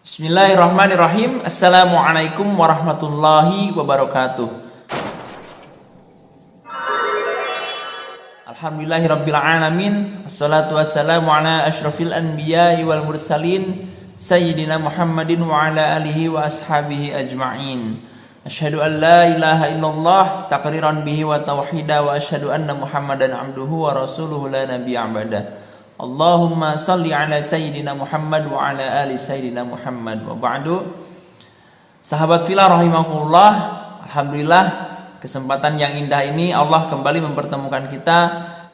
Bismillahirrahmanirrahim. Assalamualaikum warahmatullahi wabarakatuh. Alhamdulillahirabbil alamin. Wassalatu wassalamu ala asyrafil anbiya'i wal mursalin sayyidina Muhammadin wa ala alihi wa ashabihi ajma'in. Asyhadu an la ilaha illallah taqriran bihi wa tauhida wa asyhadu anna Muhammadan abduhu wa rasuluhu la nabiyya ba'dah. Allahumma salli ala sayyidina Muhammad wa ala ali sayyidina Muhammad wa ba'du. Sahabat fillah rahimakumullah, alhamdulillah kesempatan yang indah ini Allah kembali mempertemukan kita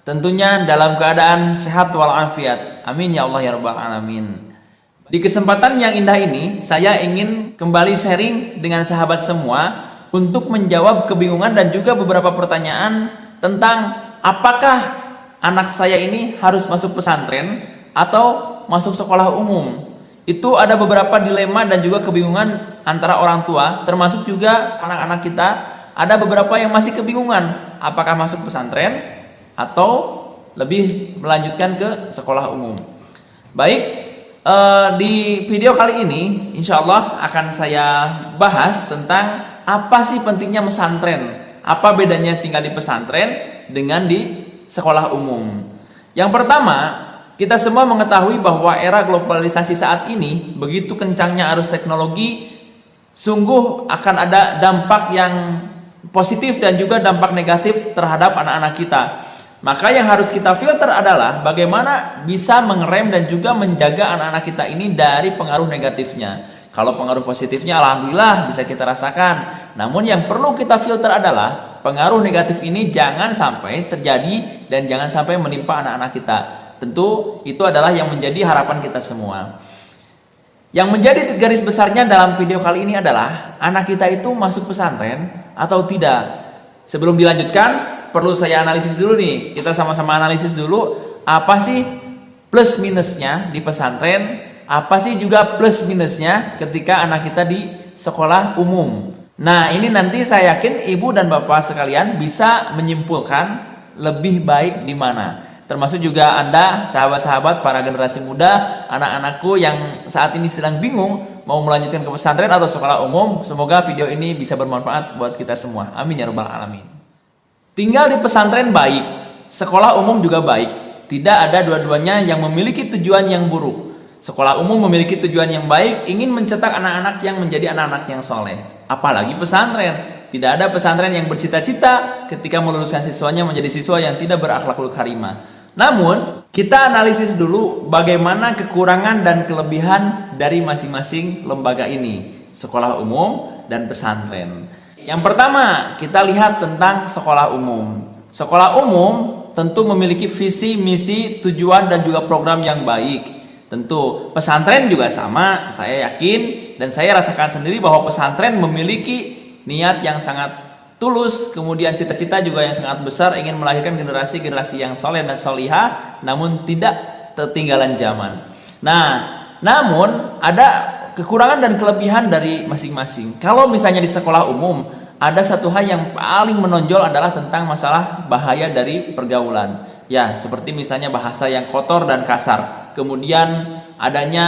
tentunya dalam keadaan sehat walafiat. Amin ya Allah ya rabbal alamin. Di kesempatan yang indah ini saya ingin kembali sharing dengan sahabat semua untuk menjawab kebingungan dan juga beberapa pertanyaan tentang apakah anak saya ini harus masuk pesantren atau masuk sekolah umum. Itu ada beberapa dilema dan juga kebingungan antara orang tua, termasuk juga anak-anak kita. Ada beberapa yang masih kebingungan apakah masuk pesantren atau lebih melanjutkan ke sekolah umum. Baik, di video kali ini insya Allah akan saya bahas tentang apa sih pentingnya pesantren, apa bedanya tinggal di pesantren dengan di sekolah umum. Yang pertama, kita semua mengetahui bahwa era globalisasi saat ini begitu kencangnya arus teknologi, sungguh akan ada dampak yang positif dan juga dampak negatif terhadap anak-anak kita. Maka yang harus kita filter adalah bagaimana bisa mengerem dan juga menjaga anak-anak kita ini dari pengaruh negatifnya. Kalau pengaruh positifnya alhamdulillah bisa kita rasakan. Namun yang perlu kita filter adalah pengaruh negatif ini jangan sampai terjadi dan jangan sampai menimpa anak-anak kita. Tentu itu adalah yang menjadi harapan kita semua. Yang menjadi garis besarnya dalam video kali ini adalah anak kita itu masuk pesantren atau tidak. Sebelum dilanjutkan, perlu saya analisis dulu nih. Kita sama-sama analisis dulu apa sih plus minusnya di pesantren, apa sih juga plus minusnya ketika anak kita di sekolah umum. Nah, ini nanti saya yakin ibu dan bapak sekalian bisa menyimpulkan lebih baik di mana. Termasuk juga Anda, sahabat-sahabat, para generasi muda, anak-anakku yang saat ini sedang bingung mau melanjutkan ke pesantren atau sekolah umum. Semoga video ini bisa bermanfaat buat kita semua. Amin ya rabbal alamin. Tinggal di pesantren baik, sekolah umum juga baik. Tidak ada dua-duanya yang memiliki tujuan yang buruk. Sekolah umum memiliki tujuan yang baik, ingin mencetak anak-anak yang menjadi anak-anak yang soleh. Apalagi pesantren. Tidak ada pesantren yang bercita-cita ketika meluluskan siswanya menjadi siswa yang tidak berakhlakul karimah. Namun, kita analisis dulu bagaimana kekurangan dan kelebihan dari masing-masing lembaga ini, sekolah umum dan pesantren. Yang pertama, kita lihat tentang sekolah umum. Sekolah umum tentu memiliki visi, misi, tujuan dan juga program yang baik. Tentu pesantren juga sama, saya yakin dan saya rasakan sendiri bahwa pesantren memiliki niat yang sangat tulus, kemudian cita-cita juga yang sangat besar, ingin melahirkan generasi-generasi yang soleh dan solihah, namun tidak ketinggalan zaman. Nah, namun ada kekurangan dan kelebihan dari masing-masing. Kalau misalnya di sekolah umum, ada satu hal yang paling menonjol adalah tentang masalah bahaya dari pergaulan. Ya, seperti misalnya bahasa yang kotor dan kasar. Kemudian adanya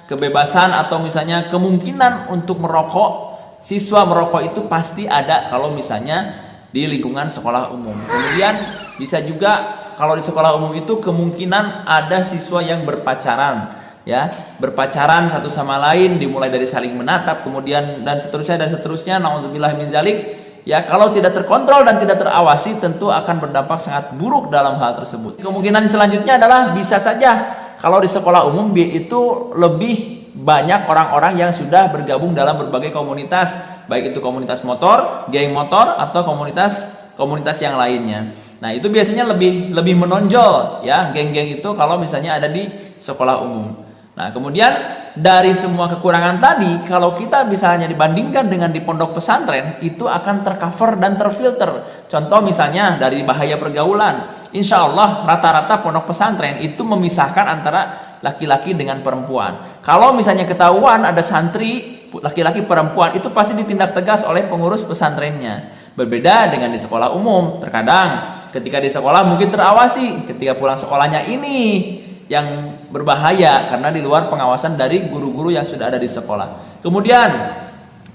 kebebasan atau misalnya kemungkinan untuk merokok. Siswa merokok itu pasti ada kalau misalnya di lingkungan sekolah umum. Kemudian bisa juga kalau di sekolah umum itu kemungkinan ada siswa yang berpacaran, ya, berpacaran satu sama lain, dimulai dari saling menatap, kemudian dan seterusnya, naudzubillah min zalik. Ya, kalau tidak terkontrol dan tidak terawasi tentu akan berdampak sangat buruk dalam hal tersebut. Kemungkinan selanjutnya adalah bisa saja kalau di sekolah umum itu lebih banyak orang-orang yang sudah bergabung dalam berbagai komunitas, baik itu komunitas motor, geng motor atau komunitas yang lainnya. Nah, itu biasanya lebih menonjol ya, geng-geng itu kalau misalnya ada di sekolah umum. Nah, kemudian dari semua kekurangan tadi, kalau kita misalnya dibandingkan dengan di pondok pesantren, itu akan tercover dan terfilter. Contoh misalnya dari bahaya pergaulan. Insya Allah rata-rata pondok pesantren itu memisahkan antara laki-laki dengan perempuan. Kalau misalnya ketahuan ada santri laki-laki perempuan, itu pasti ditindak tegas oleh pengurus pesantrennya. Berbeda dengan di sekolah umum. Terkadang ketika di sekolah mungkin terawasi, ketika pulang sekolahnya ini yang berbahaya karena di luar pengawasan dari guru-guru yang sudah ada di sekolah. Kemudian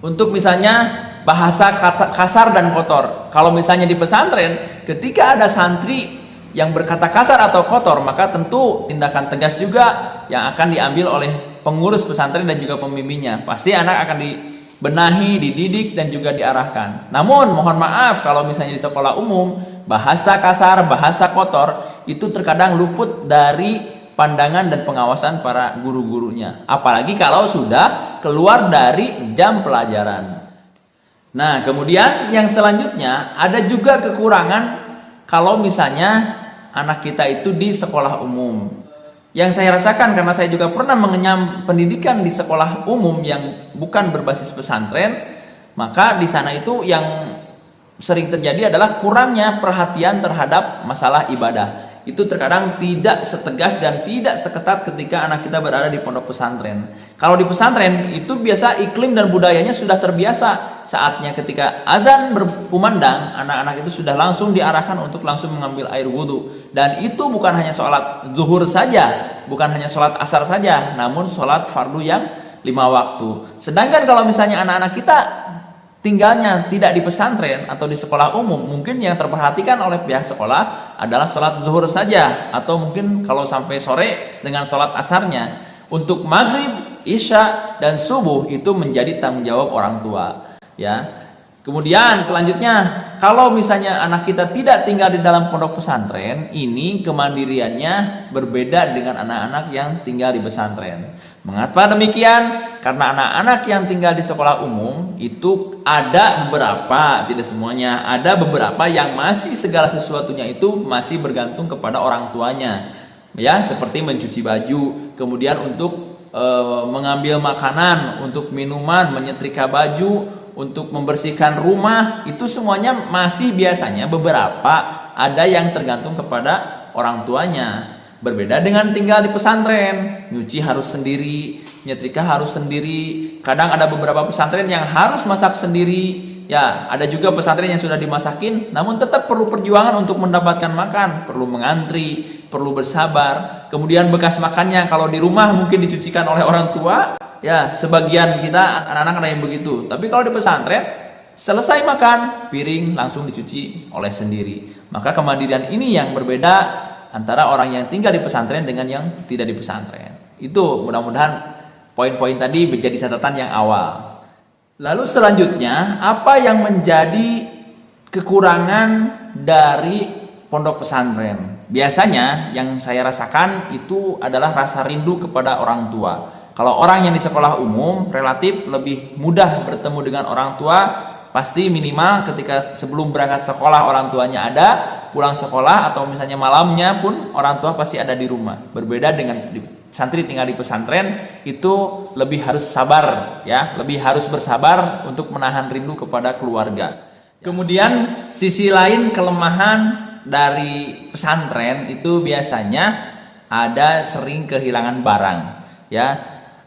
untuk misalnya bahasa kasar dan kotor. Kalau misalnya di pesantren, ketika ada santri yang berkata kasar atau kotor, maka tentu tindakan tegas juga yang akan diambil oleh pengurus pesantren dan juga pembimbingnya. Pasti anak akan dibenahi, dididik, dan juga diarahkan. Namun mohon maaf kalau misalnya di sekolah umum, bahasa kasar, bahasa kotor itu terkadang luput dari pandangan dan pengawasan para guru-gurunya. Apalagi kalau sudah keluar dari jam pelajaran. Nah, kemudian yang selanjutnya ada juga kekurangan kalau misalnya anak kita itu di sekolah umum. Yang saya rasakan karena saya juga pernah mengenyam pendidikan di sekolah umum yang bukan berbasis pesantren, maka di sana itu yang sering terjadi adalah kurangnya perhatian terhadap masalah ibadah. Itu terkadang tidak setegas dan tidak seketat ketika anak kita berada di pondok pesantren. Kalau di pesantren itu biasa iklim dan budayanya sudah terbiasa. Saatnya ketika azan berkumandang, anak-anak itu sudah langsung diarahkan untuk langsung mengambil air wudhu. Dan itu bukan hanya sholat zuhur saja, bukan hanya sholat asar saja, namun sholat fardu yang 5 waktu. Sedangkan kalau misalnya anak-anak kita tinggalnya tidak di pesantren atau di sekolah umum, mungkin yang terperhatikan oleh pihak sekolah adalah sholat zuhur saja, atau mungkin kalau sampai sore dengan sholat asarnya. Untuk maghrib, isya, dan subuh itu menjadi tanggung jawab orang tua, ya. Kemudian selanjutnya, kalau misalnya anak kita tidak tinggal di dalam pondok pesantren, ini kemandiriannya berbeda dengan anak-anak yang tinggal di pesantren. Mengapa demikian? Karena anak-anak yang tinggal di sekolah umum itu ada beberapa, tidak semuanya, ada beberapa yang masih segala sesuatunya itu masih bergantung kepada orang tuanya, ya, seperti mencuci baju, kemudian untuk mengambil makanan, untuk minuman, menyetrika baju, untuk membersihkan rumah, itu semuanya masih biasanya beberapa ada yang tergantung kepada orang tuanya. Berbeda dengan tinggal di pesantren, nyuci harus sendiri, nyetrika harus sendiri. Kadang ada beberapa pesantren yang harus masak sendiri. Ya, ada juga pesantren yang sudah dimasakin, namun tetap perlu perjuangan untuk mendapatkan makan, perlu mengantri, perlu bersabar. Kemudian bekas makannya kalau di rumah mungkin dicucikan oleh orang tua. Ya, sebagian kita anak-anak ada yang begitu. Tapi kalau di pesantren, selesai makan, piring langsung dicuci oleh sendiri. Maka kemandirian ini yang berbeda antara orang yang tinggal di pesantren dengan yang tidak di pesantren. Itu mudah-mudahan poin-poin tadi menjadi catatan yang awal. Lalu selanjutnya, apa yang menjadi kekurangan dari pondok pesantren? Biasanya yang saya rasakan itu adalah rasa rindu kepada orang tua. Kalau orang yang di sekolah umum relatif lebih mudah bertemu dengan orang tua, pasti minimal ketika sebelum berangkat sekolah orang tuanya ada, pulang sekolah atau misalnya malamnya pun orang tua pasti ada di rumah. Berbeda dengan santri tinggal di pesantren, itu lebih harus sabar, ya, lebih harus bersabar untuk menahan rindu kepada keluarga. Kemudian sisi lain kelemahan dari pesantren itu biasanya ada sering kehilangan barang, ya.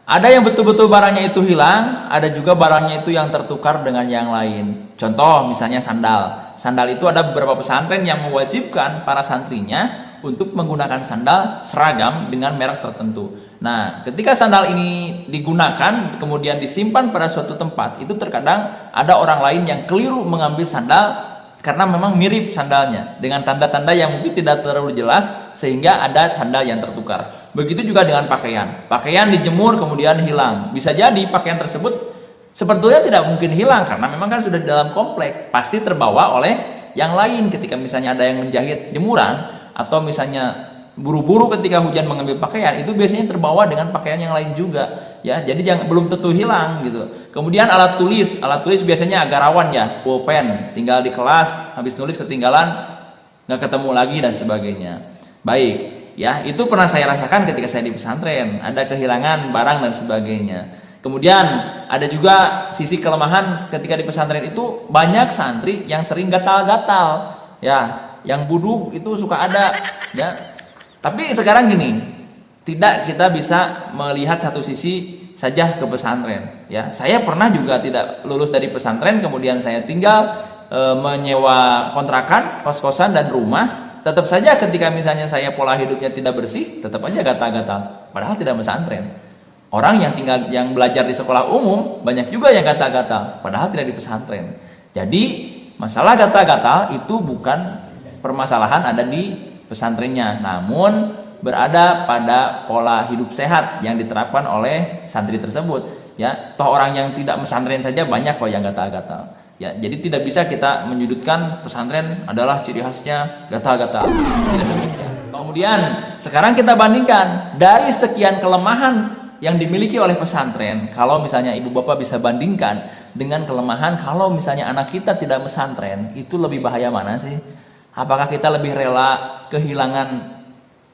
Ada yang betul-betul barangnya itu hilang, ada juga barangnya itu yang tertukar dengan yang lain. Contoh misalnya sandal. Sandal itu ada beberapa pesantren yang mewajibkan para santrinya untuk menggunakan sandal seragam dengan merek tertentu. Nah, ketika sandal ini digunakan kemudian disimpan pada suatu tempat, itu terkadang ada orang lain yang keliru mengambil sandal karena memang mirip sandalnya dengan tanda-tanda yang mungkin tidak terlalu jelas sehingga ada sandal yang tertukar. Begitu juga dengan pakaian. Pakaian dijemur kemudian hilang. Bisa jadi pakaian tersebut sebetulnya tidak mungkin hilang karena memang kan sudah di dalam komplek, pasti terbawa oleh yang lain ketika misalnya ada yang menjahit jemuran atau misalnya buru-buru ketika hujan mengambil pakaian, itu biasanya terbawa dengan pakaian yang lain juga, ya. Jadi belum tentu hilang gitu. Kemudian alat tulis biasanya agak rawan, ya. Pulpen tinggal di kelas habis nulis ketinggalan, nggak ketemu lagi dan sebagainya. Baik, ya, itu pernah saya rasakan ketika saya di pesantren, ada kehilangan barang dan sebagainya. Kemudian ada juga sisi kelemahan ketika di pesantren itu banyak santri yang sering gatal-gatal, ya, yang buduk itu suka ada, ya. Tapi sekarang gini, tidak kita bisa melihat satu sisi saja ke pesantren, ya. Saya pernah juga tidak lulus dari pesantren, kemudian saya tinggal menyewa kontrakan, kos-kosan dan rumah tetap saja ketika misalnya saya pola hidupnya tidak bersih, tetap aja gatal-gatal. Padahal tidak pesantren. Orang yang belajar di sekolah umum banyak juga yang gatal-gatal, padahal tidak di pesantren. Jadi masalah gatal-gatal itu bukan permasalahan ada di pesantrennya, namun berada pada pola hidup sehat yang diterapkan oleh santri tersebut. Ya, toh orang yang tidak pesantren saja banyak kok yang gatal-gatal. Ya, jadi tidak bisa kita menyudutkan pesantren adalah ciri khasnya gatal-gatal. Tidak demikian. Kemudian sekarang kita bandingkan dari sekian kelemahan yang dimiliki oleh pesantren. Kalau misalnya ibu bapak bisa bandingkan dengan kelemahan kalau misalnya anak kita tidak pesantren, itu lebih bahaya mana sih? Apakah kita lebih rela kehilangan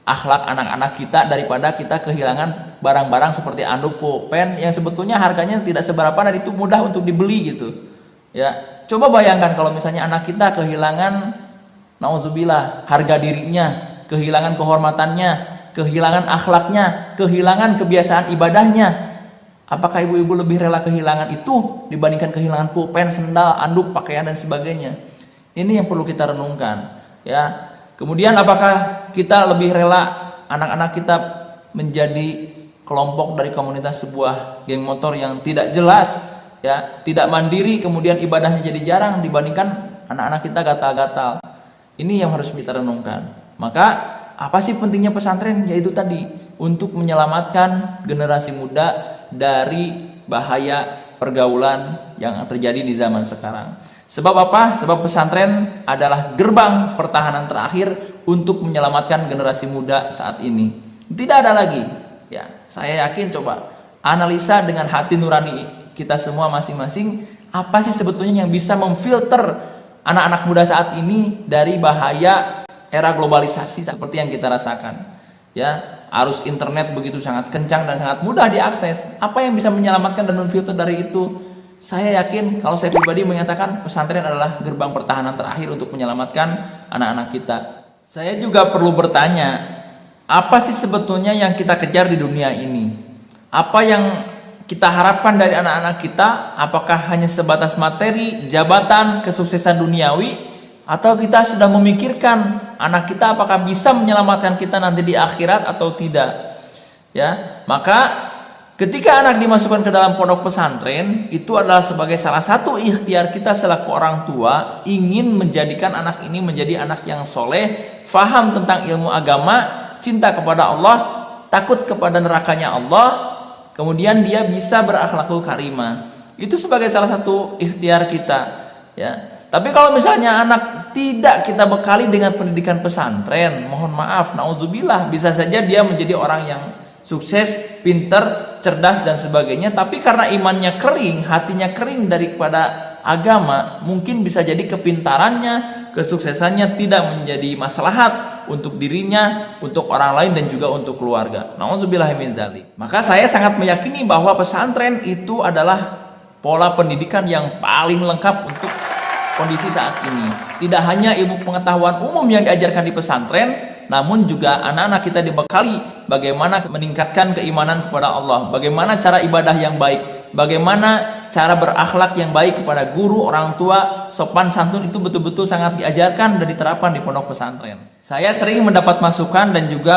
akhlak anak-anak kita daripada kita kehilangan barang-barang seperti anduk, pulpen yang sebetulnya harganya tidak seberapa dan itu mudah untuk dibeli gitu. Ya, coba bayangkan kalau misalnya anak kita kehilangan nauzubillah harga dirinya, kehilangan kehormatannya, kehilangan akhlaknya, kehilangan kebiasaan ibadahnya. Apakah ibu-ibu lebih rela kehilangan itu dibandingkan kehilangan pulpen, sendal, anduk, pakaian dan sebagainya? Ini yang perlu kita renungkan, ya. Kemudian apakah kita lebih rela anak-anak kita menjadi kelompok dari komunitas sebuah geng motor yang tidak jelas, ya, tidak mandiri, kemudian ibadahnya jadi jarang dibandingkan anak-anak kita gatal-gatal. Ini yang harus kita renungkan. Maka apa sih pentingnya pesantren? Yaitu tadi untuk menyelamatkan generasi muda dari bahaya pergaulan yang terjadi di zaman sekarang. Sebab apa? Sebab pesantren adalah gerbang pertahanan terakhir untuk menyelamatkan generasi muda saat ini. Tidak ada lagi. Ya, saya yakin coba analisa dengan hati nurani kita semua masing-masing, apa sih sebetulnya yang bisa memfilter anak-anak muda saat ini dari bahaya era globalisasi seperti yang kita rasakan. Ya, arus internet begitu sangat kencang dan sangat mudah diakses. Apa yang bisa menyelamatkan dan memfilter dari itu? Saya yakin kalau saya pribadi menyatakan pesantren adalah gerbang pertahanan terakhir untuk menyelamatkan anak-anak kita. Saya juga perlu bertanya, apa sih sebetulnya yang kita kejar di dunia ini? Apa yang kita harapkan dari anak-anak kita? Apakah hanya sebatas materi, jabatan, kesuksesan duniawi? Atau kita sudah memikirkan anak kita apakah bisa menyelamatkan kita nanti di akhirat atau tidak? Ya, maka ketika anak dimasukkan ke dalam pondok pesantren, itu adalah sebagai salah satu ikhtiar kita selaku orang tua ingin menjadikan anak ini menjadi anak yang soleh, faham tentang ilmu agama, cinta kepada Allah, takut kepada nerakanya Allah, kemudian dia bisa berakhlakul karimah. Itu sebagai salah satu ikhtiar kita. Ya. Tapi kalau misalnya anak tidak kita bekali dengan pendidikan pesantren, mohon maaf, nauzubillah, bisa saja dia menjadi orang yang sukses, pinter, cerdas dan sebagainya, tapi karena imannya kering, hatinya kering daripada agama, mungkin bisa jadi kepintarannya, kesuksesannya tidak menjadi maslahat untuk dirinya, untuk orang lain dan juga untuk keluarga. Nauzubillahi min dzalik. Maka saya sangat meyakini bahwa pesantren itu adalah pola pendidikan yang paling lengkap untuk kondisi saat ini. Tidak hanya ilmu pengetahuan umum yang diajarkan di pesantren, namun juga anak-anak kita dibekali bagaimana meningkatkan keimanan kepada Allah, bagaimana cara ibadah yang baik, bagaimana cara berakhlak yang baik kepada guru, orang tua, sopan santun itu betul-betul sangat diajarkan dan diterapkan di pondok pesantren. Saya sering mendapat masukan dan juga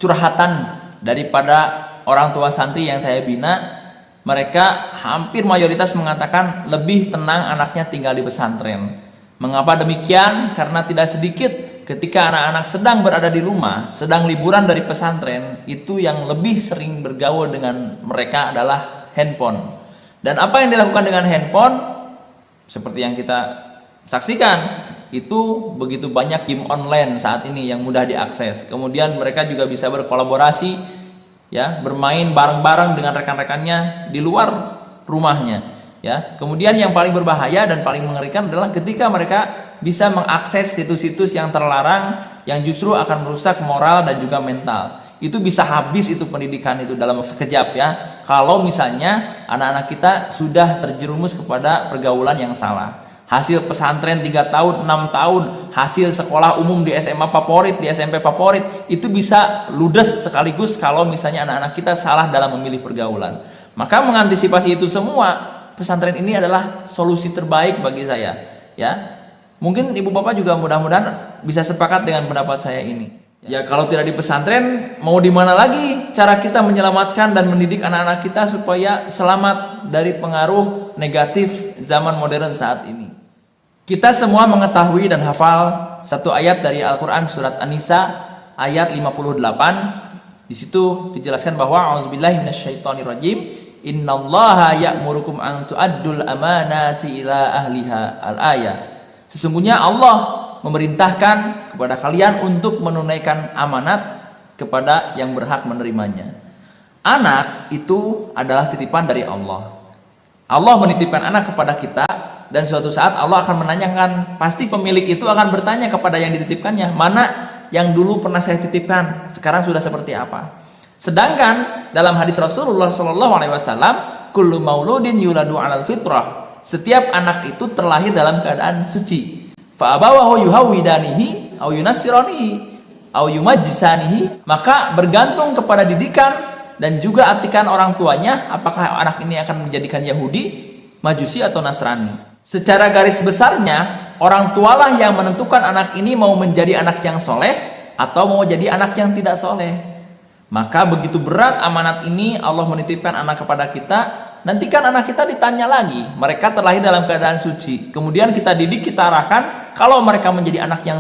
curhatan daripada orang tua santri yang saya bina. Mereka hampir mayoritas mengatakan lebih tenang anaknya tinggal di pesantren. Mengapa demikian? Karena tidak sedikit ketika anak-anak sedang berada di rumah, sedang liburan dari pesantren, itu yang lebih sering bergaul dengan mereka adalah handphone. Dan apa yang dilakukan dengan handphone? Seperti yang kita saksikan, itu begitu banyak game online saat ini yang mudah diakses. Kemudian mereka juga bisa berkolaborasi, ya, bermain bareng-bareng dengan rekan-rekannya di luar rumahnya. Ya, kemudian yang paling berbahaya dan paling mengerikan adalah ketika mereka bisa mengakses situs-situs yang terlarang yang justru akan merusak moral dan juga mental. Itu bisa habis itu pendidikan itu dalam sekejap, ya. Kalau misalnya anak-anak kita sudah terjerumus kepada pergaulan yang salah. Hasil pesantren 3 tahun, 6 tahun, hasil sekolah umum di SMA favorit, di SMP favorit, itu bisa ludes sekaligus kalau misalnya anak-anak kita salah dalam memilih pergaulan. Maka mengantisipasi itu semua, pesantren ini adalah solusi terbaik bagi saya, ya. Mungkin ibu bapak juga mudah-mudahan bisa sepakat dengan pendapat saya ini. Ya kalau tidak di pesantren, mau di mana lagi cara kita menyelamatkan dan mendidik anak-anak kita supaya selamat dari pengaruh negatif zaman modern saat ini. Kita semua mengetahui dan hafal satu ayat dari Al-Quran surat An-Nisa ayat 58. Di situ dijelaskan bahwa auzubillahi minasyaitonirrajim, innallaha ya'murukum an tu'addul amanati ila ahliha al-ayah. Sesungguhnya Allah memerintahkan kepada kalian untuk menunaikan amanat kepada yang berhak menerimanya. Anak itu adalah titipan dari Allah. Allah menitipkan anak kepada kita, dan suatu saat Allah akan menanyakan, pasti pemilik itu akan bertanya kepada yang dititipkannya, mana yang dulu pernah saya titipkan, sekarang sudah seperti apa. Sedangkan dalam hadis Rasulullah SAW, kullu mauludin yuladu 'alal fitrah, setiap anak itu terlahir dalam keadaan suci. Fa abawahu yuhawidanihi au yunassiranihi au yumajjisanihi, maka bergantung kepada didikan dan juga atikan orang tuanya, apakah anak ini akan menjadikan Yahudi, Majusi atau Nasrani. Secara garis besarnya, orang tualah yang menentukan anak ini mau menjadi anak yang soleh atau mau jadi anak yang tidak soleh. Maka begitu berat amanat ini Allah menitipkan anak kepada kita. Nantikan anak kita ditanya lagi, mereka terlahir dalam keadaan suci, kemudian kita didik, kita arahkan. Kalau mereka menjadi anak yang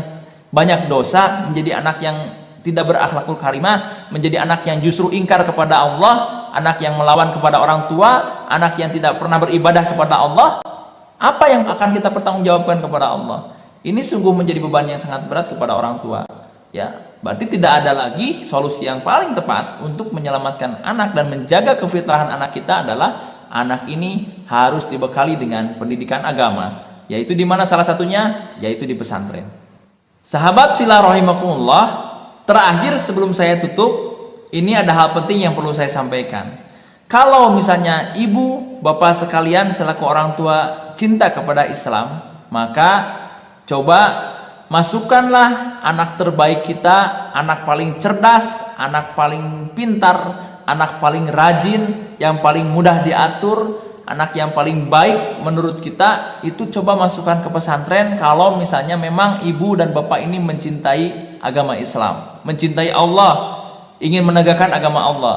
banyak dosa, menjadi anak yang tidak berakhlakul karimah, menjadi anak yang justru ingkar kepada Allah, anak yang melawan kepada orang tua, anak yang tidak pernah beribadah kepada Allah, apa yang akan kita pertanggungjawabkan kepada Allah? Ini sungguh menjadi beban yang sangat berat kepada orang tua. Ya, berarti tidak ada lagi solusi yang paling tepat untuk menyelamatkan anak dan menjaga kefitrahan anak kita adalah anak ini harus dibekali dengan pendidikan agama, yaitu di mana salah satunya yaitu di pesantren. Sahabat fillah rahimakumullah, terakhir sebelum saya tutup, ini ada hal penting yang perlu saya sampaikan. Kalau misalnya ibu, bapak sekalian selaku orang tua cinta kepada Islam, maka coba masukkanlah anak terbaik kita, anak paling cerdas, anak paling pintar, anak paling rajin, yang paling mudah diatur, anak yang paling baik menurut kita, itu coba masukkan ke pesantren kalau misalnya memang ibu dan bapak ini mencintai agama Islam, mencintai Allah, ingin menegakkan agama Allah.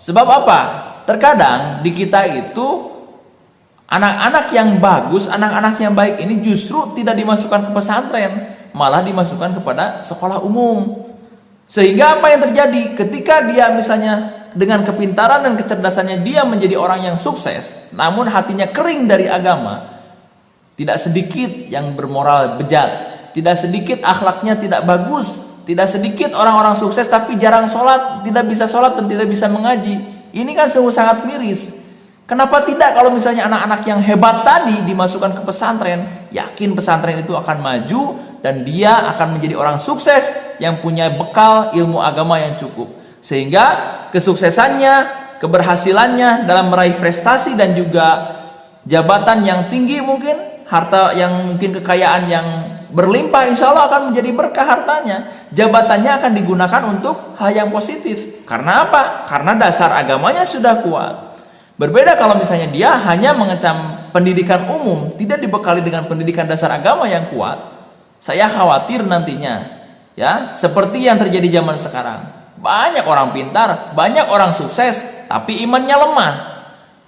Sebab apa? Terkadang di kita itu anak-anak yang bagus, anak-anak yang baik ini justru tidak dimasukkan ke pesantren, malah dimasukkan kepada sekolah umum. Sehingga apa yang terjadi ketika dia misalnya dengan kepintaran dan kecerdasannya dia menjadi orang yang sukses, namun hatinya kering dari agama, tidak sedikit yang bermoral bejat, tidak sedikit akhlaknya tidak bagus, tidak sedikit orang-orang sukses tapi jarang sholat, tidak bisa sholat dan tidak bisa mengaji. Ini kan sungguh sangat miris. Kenapa tidak kalau misalnya anak-anak yang hebat tadi dimasukkan ke pesantren? Yakin pesantren itu akan maju dan dia akan menjadi orang sukses yang punya bekal ilmu agama yang cukup. Sehingga kesuksesannya, keberhasilannya dalam meraih prestasi dan juga jabatan yang tinggi mungkin, harta yang mungkin kekayaan yang berlimpah, insya Allah akan menjadi berkah hartanya. Jabatannya akan digunakan untuk hal yang positif. Karena apa? Karena dasar agamanya sudah kuat. Berbeda kalau misalnya dia hanya mengecam pendidikan umum, tidak dibekali dengan pendidikan dasar agama yang kuat. Saya khawatir nantinya, ya, seperti yang terjadi zaman sekarang. Banyak orang pintar, banyak orang sukses, tapi imannya lemah.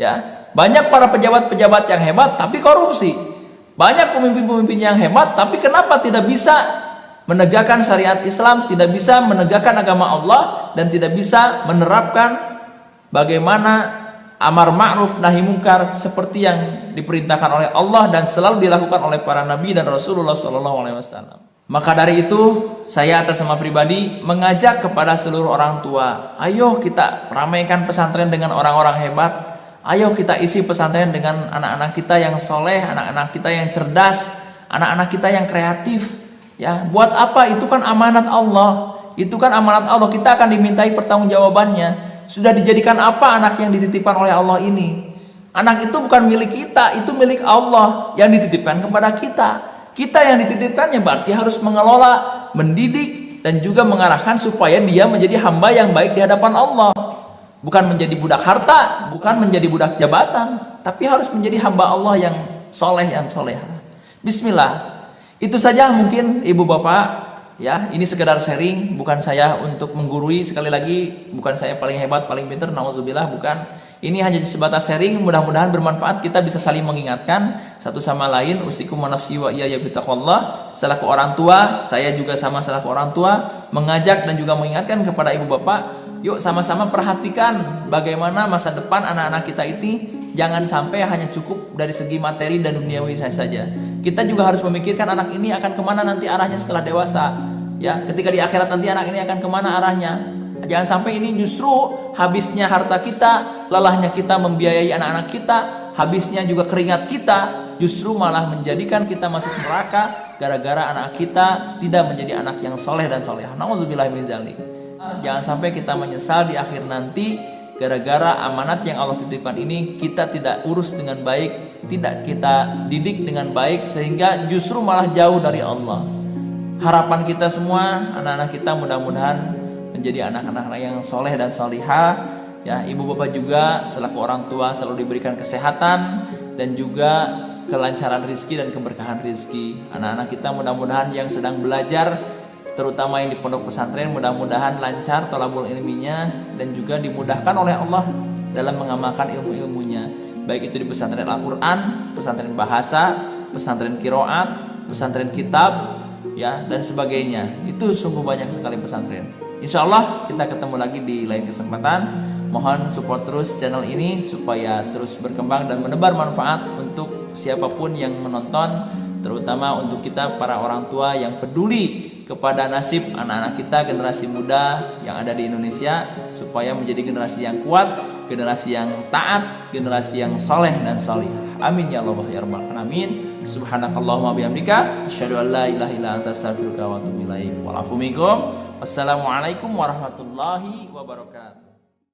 Ya, banyak para pejabat-pejabat yang hebat, tapi korupsi. Banyak pemimpin-pemimpin yang hebat, tapi kenapa tidak bisa menegakkan syariat Islam, tidak bisa menegakkan agama Allah, dan tidak bisa menerapkan bagaimana amar ma'ruf nahi mungkar seperti yang diperintahkan oleh Allah dan selalu dilakukan oleh para nabi dan Rasulullah SAW. Maka dari itu, saya atas nama pribadi mengajak kepada seluruh orang tua, ayo kita ramaikan pesantren dengan orang-orang hebat. Ayo kita isi pesantren dengan anak-anak kita yang soleh, anak-anak kita yang cerdas, anak-anak kita yang kreatif. Ya, buat apa? Itu kan amanat Allah. Itu kan amanat Allah. Kita akan dimintai pertanggungjawabannya. Sudah dijadikan apa anak yang dititipkan oleh Allah ini? Anak itu bukan milik kita, itu milik Allah yang dititipkan kepada kita. Kita yang dititipkannya berarti harus mengelola, mendidik, dan juga mengarahkan supaya dia menjadi hamba yang baik di hadapan Allah. Bukan menjadi budak harta, bukan menjadi budak jabatan, tapi harus menjadi hamba Allah yang soleh, yang soleha. Bismillah. Itu saja mungkin ibu bapak. Ya, ini sekedar sharing, bukan saya untuk menggurui. Sekali lagi, bukan saya paling hebat, paling pintar, naudzubillah, bukan. Ini hanya sebatas sharing, mudah-mudahan bermanfaat. Kita bisa saling mengingatkan satu sama lain. Usikum wa nafsi wa iyaya bittaqwallah. Selaku orang tua, saya juga sama selaku orang tua mengajak dan juga mengingatkan kepada ibu bapak, yuk sama-sama perhatikan bagaimana masa depan anak-anak kita ini. Jangan sampai hanya cukup dari segi materi dan duniawi saja. Kita juga harus memikirkan anak ini akan kemana nanti arahnya setelah dewasa. Ya, ketika di akhirat nanti anak ini akan kemana arahnya. Jangan sampai ini justru habisnya harta kita, lelahnya kita membiayai anak-anak kita, habisnya juga keringat kita, justru malah menjadikan kita masuk neraka gara-gara anak kita tidak menjadi anak yang soleh dan solehah. Nauzubillah min dzalik. Jangan sampai kita menyesal di akhir nanti gara-gara amanat yang Allah titipkan ini kita tidak urus dengan baik, tidak kita didik dengan baik, sehingga justru malah jauh dari Allah. Harapan kita semua, anak-anak kita mudah-mudahan menjadi anak-anak yang soleh dan solihah. Ya, ibu bapak juga selaku orang tua selalu diberikan kesehatan dan juga kelancaran rezeki dan keberkahan rezeki. Anak-anak kita mudah-mudahan yang sedang belajar, terutama yang di pondok pesantren, mudah-mudahan lancar thalabul ilminya dan juga dimudahkan oleh Allah dalam mengamalkan ilmu-ilmunya, baik itu di pesantren Al-Quran, pesantren bahasa, pesantren qiraat, pesantren kitab, ya, dan sebagainya. Itu sungguh banyak sekali pesantren. Insya Allah kita ketemu lagi di lain kesempatan. Mohon support terus channel ini supaya terus berkembang dan menebar manfaat untuk siapapun yang menonton, terutama untuk kita para orang tua yang peduli kepada nasib anak-anak kita, generasi muda yang ada di Indonesia, supaya menjadi generasi yang kuat, generasi yang taat, generasi yang soleh dan solih. Amin ya Allah ya rabbal alamin. Subhanakallahumma bihamdika asyhadu an la ilaha illa anta astaghfiruka wa atubu ilaik. Wal afu minkum. Wassalamualaikum warahmatullahi wabarakatuh.